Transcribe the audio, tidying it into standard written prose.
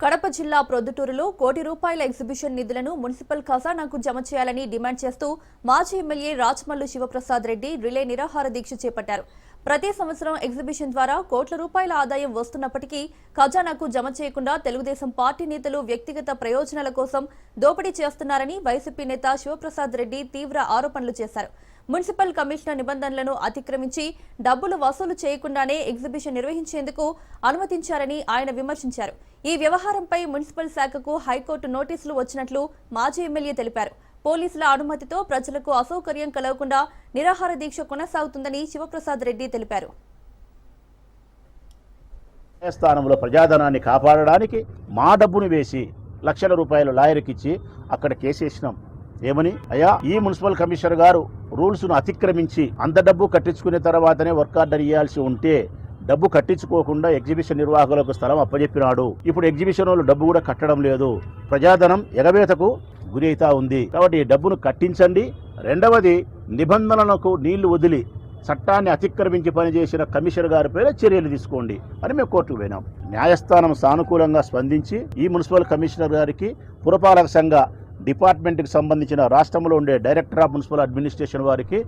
కడప జిల్లా ప్రొద్దుటూరులో ₹1 కోటి ఎగ్జిబిషన్ నిధులను మున్సిపల్ ఖజానాకు జమ చేయాలని డిమాండ్ చేస్తూ మాజీ ఎమ్మెల్యే రాచమల్లు శివప్రసాద్ రెడ్డి రిలే నిరాహార దీక్ష చేపట్టారు. ప్రతి సంవత్సరం ఎగ్జిబిషన్ ద్వారా ₹1 కోట్ల ఆదాయం వస్తున్నప్పటికీ ఖజానాకు జమ చేయకుండా తెలుగుదేశం పార్టీ నేతలు వ్యక్తిగత ప్రయోజనాల కోసం దోపిడీ చేస్తున్నారని వైసీపీ నేత శివప్రసాద్ రెడ్డి తీవ్ర ఆరోపణలు చేశారు. మున్సిపల్ కమిషనర్ నిబంధనలను అతిక్రమించి డబ్బులు వసూలు చేయకుండానే ఎగ్జిబిషన్ నిర్వహించేందుకు అనుమతించారని ఆయన విమర్శించారు. ఈ వ్యవహారంపై మున్సిపల్ శాఖకు హైకోర్టు నోటీసులు వచ్చినట్లు మాజీ ఎమ్మెల్యే తెలిపారు. పోలీసుల అనుమతితో ప్రజలకు అసౌకర్యం కలగకుండా నిరాహార దీక్ష కొనసాగుతుందని శివప్రసాద్ రెడ్డి తెలిపారు. స్థానంలో ప్రజాధనాన్ని కాపాడడానికి మా డబ్బును వేసి లక్షల రూపాయలు లాయర్కిచ్చి అక్కడ కేసేసినాం. ఏమని, అయ్యా ఈ మున్సిపల్ కమిషనర్ గారు రూల్స్ ను అతిక్రమించి అంత డబ్బు కట్టించుకునే తర్వాతనే వర్క్ ఆర్డర్ ఇవ్వాల్సి ఉంటే డబ్బు కట్టించుకోకుండా ఎగ్జిబిషన్ నిర్వాహకులకు స్థలం అప్పజెప్పినాడు. ఇప్పుడు ఎగ్జిబిషన్ వాళ్ళు డబ్బు కూడా కట్టడం లేదు. ప్రజాధనం ఎగవేతకు గురి అవుతా ఉంది. కాబట్టి ఈ డబ్బును కట్టించండి. రెండవది, నిబంధనలకు నీళ్లు వదిలి చట్టాన్ని అతిక్రమించి పనిచేసిన కమిషనర్ గారి పైన చర్యలు తీసుకోండి అని మేము కోర్టుకు పోయినాం. న్యాయస్థానం సానుకూలంగా స్పందించి ఈ మున్సిపల్ కమిషనర్ గారికి పురపాలక సంఘ డిపార్ట్మెంట్కి సంబంధించిన రాష్ట్రంలో ఉండే డైరెక్టర్ ఆఫ్ మున్సిపల్ అడ్మినిస్ట్రేషన్ వారికి